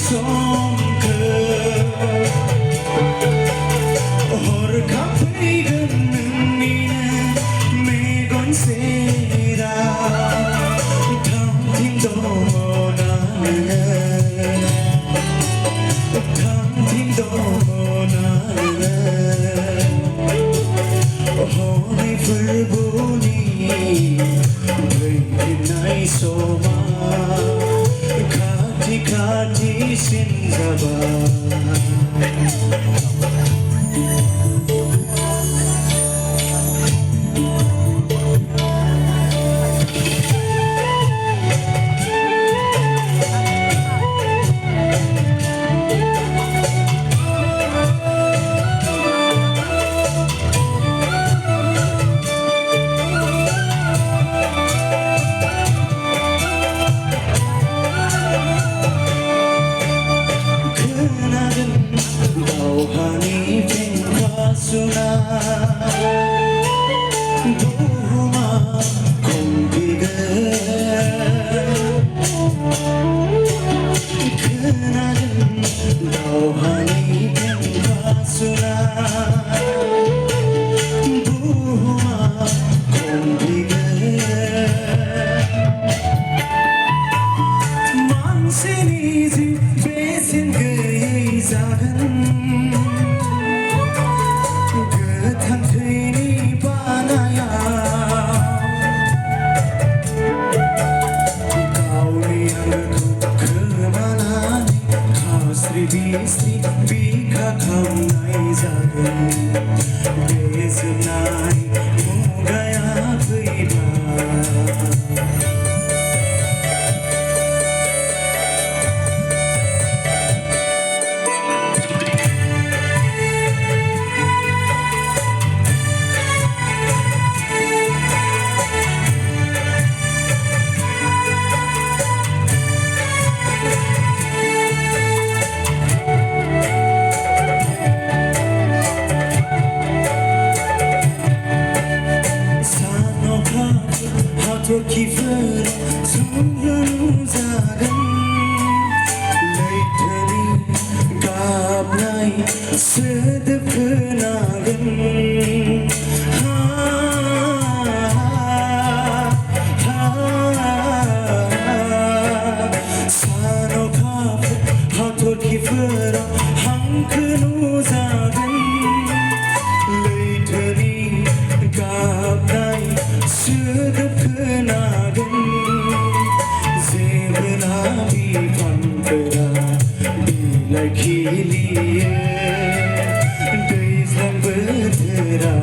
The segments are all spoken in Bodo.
समखो हरखाब फैगोन नोंनिनो मेगन सेराव थांफिन दङना नोङो थांफिन दङना नोङो हनै फोरबोनि फैफिननाय समा खाथि खाथिसिन जाबाय दावहानि फेंफा सुना बुहुमा खमफिगोन खोनादों दावहानि फेंफा सुना बुहुमा खमफिगोन मानसिनि जिउ बेसेन गैयै जागोन गोथां थैनि बानाया गावनि आंगोखौ खोमानानै खास्रि बिस्रि बिखा खालामनाय जागोन बे जोबनाय मुगाया फैबाय हाथरखिफोर जोंनो नुजागोन लैथोनि गाबनाय सोदोब खोनागोन सान अखाफोर हाथरखिफोराव हांखो नुजागोन लैथोनि गाबनाय सोदोब खोनागोन जेब्ला बिफांफोरा बिलाइ खिलियो दैज्लां बोथोरा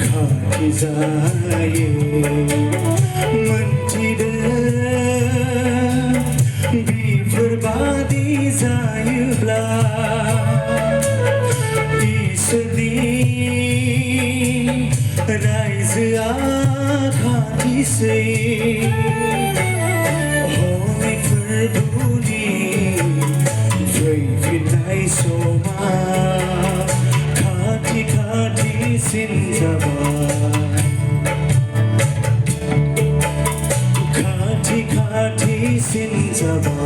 खाथि जायो मोनथिदों बेफोरबादि जायोब्ला इसोरनि रायजोआ खाथिसै हनै फोरबोनि फैफिननाय समा खाथि खाथिसिन जाबाय खाथि खाथिसिन जाबाय